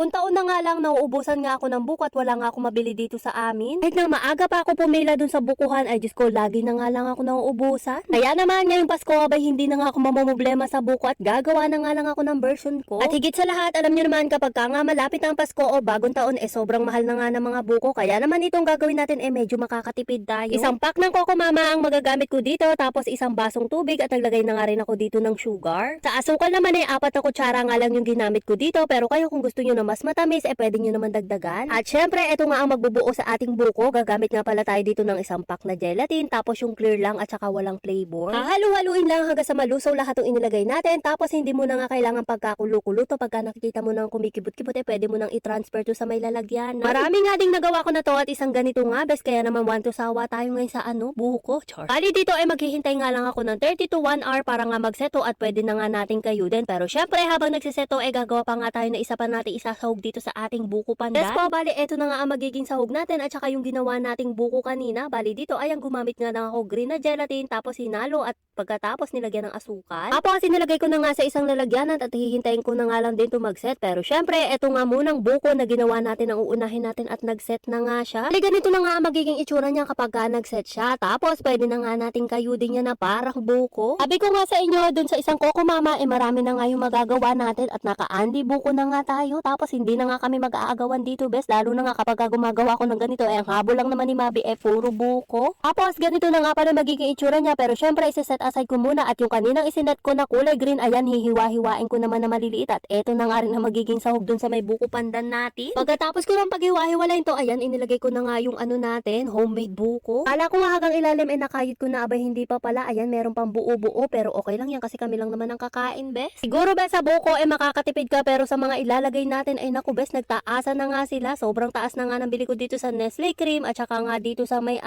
Taon-taon na nga lang nauubusan nga ako ng buko at wala nga ako mabili dito sa amin. Kahit na maaga pa ako pumila dun sa bukuhan, ay Diyos ko, lagi na nga lang ako nauubusan. Kaya naman ngayong Pasko abay hindi na nga ako mamomblema sa buko at gagawa na nga lang ako ng version ko. At higit sa lahat, alam nyo naman kapag ka nga malapit ang Pasko o bagong taon, sobrang mahal na nga ng mga buko. Kaya naman itong gagawin natin medyo makakatipid tayo. Isang pack ng Coco Mama ang magagamit ko dito, tapos isang basong tubig at naglagay na nga rin ako dito ng sugar. Sa asukal naman 4 na kutsara nga lang yung ginamit ko dito, pero kayo kung gusto nyo na mas matamis, pwede nyo naman dagdagan. At syempre, ito nga ang magbubuo sa ating buko. Gagamit nga pala tayo dito ng isang pack na gelatin, tapos yung clear lang at saka walang flavor. Halu-haluin lang hanggang sa malusaw lahat ng inilagay natin, tapos hindi mo na nga kailangan pagkakulo-kulo to. Pagka nakikita mo nang kumikibot-kibot, pwede mo nang i-transfer to sa may lalagyan. Marami nga ding nagawa ko na to at isang ganito nga, bes, kaya naman 1 to sawa tayo ngayon sa buko. Char. Bali dito maghihintay nga lang ako ng 30 to 1 hour para nga magseto at pwede na nga nating kayudin. Pero syempre, habang nagsiseto, gagawa pa nga tayo na isa pa natin isasahog dito sa ating buko pandan. Yes po, bali, eto na nga ang magiging sahog natin at saka yung ginawa nating buko kanina. Bali dito ay ang gumamit nga na ako green na gelatin, tapos hinalo at pagkatapos nilagyan ng asukal. Tapos nilagay ko na nga sa isang lalagyanan at hihintayin ko na nga lang din to mag-set. Pero syempre, eto nga munang buko na ginawa natin ang uunahin natin at nag-set na nga siya. Bali ganito na nga ang magiging itsura niya kapag nag-set siya. Tapos pwede na nga nating kayudin niya na parang buko. Sabi ko nga sa inyo, dun sa isang Coco Mama, marami na nga yung magagawa natin at naka-andi buko na nga tayo. Tapos hindi na nga kami mag-aagawan dito, bes. Lalo na nga kapag gumagawa ko ng ganito, ang habol lang naman ni Mabi, puro buko. Tapos ganito na nga pala magiging itsura niya. Pero syempre, isa-set aside ko muna at yung kaninang isinet ko na kulay green, ayan, hihiwa-hiwain ko naman na maliliit. At eto na nga rin ang magiging sahog dun sa may buko pandan natin. Pagkatapos ko lang paghiwa-hiwalayin to, ayan, inilagay ko na nga yung natin, homemade buko. Kala ko nga hanggang ilalim nakayod ko na, abay hindi pa pala. Ayan, meron pang buo-buo, pero okay lang yan kasi kami lang naman ang kakain, bes. Siguro, bes, sa buko makakatipid ka, pero sa mga ilalagay natin ay naku, bes, nagtaasan na nga sila. Sobrang taas na nga ng bili ko dito sa Nestle cream at saka nga dito sa may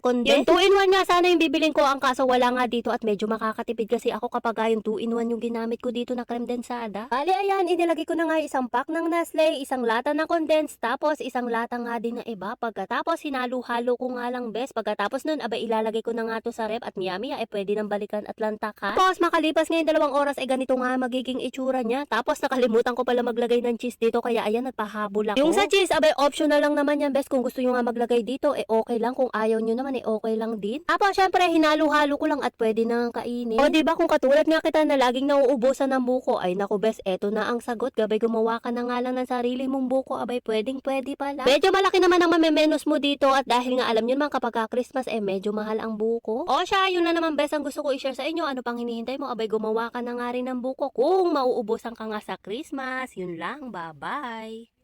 condensed. Yung 2-in-1 nga sana yung bibilin ko, ang kaso wala nga dito at medyo makakatipid kasi ako kapag yung 2-in-1 yung ginamit ko dito na creme densada. Bali, ayan, inilagay ko na nga isang pack ng Nestle, isang lata ng condensed, tapos isang lata nga din na iba. Pagkatapos hinalo-halo ko nga lang, bes. Pagkatapos nun, abay ilalagay ko na nga to sa rep at maya-maya pwede nang balikan at lantakan. Tapos makalipas ngayon 2 oras ganito nga magiging itsura niya. Tapos nakalimutan ko pala maglagay ng cheese dito, kaya ayan, nagpahabol ako. Yung sa cheese, abay optional lang naman yan, bes. Kung gusto nyo nga maglagay dito, okay lang. Kung ayaw nyo naman, okay lang din. Tapos syempre, hinalo-halo ko lang at pwede nang kainin. O diba, kung katulad nga kita na laging nauubusan ng buko, ay naku, bes, eto na ang sagot. Gabay gumawa ka na nga lang ng sarili mong buko, abay pwede pala. Medyo malaki naman ang mamemenos mo dito at dahil nga alam nyo naman kapag Christmas medyo mahal ang buko. O siya, yun na naman, bes, ang gusto ko i-share sa inyo. Ano pang hinihintay mo? Abay gumawa ka na nga rin ng buko kung mauubusan ka nga sa Christmas. Yun lang, bye-bye.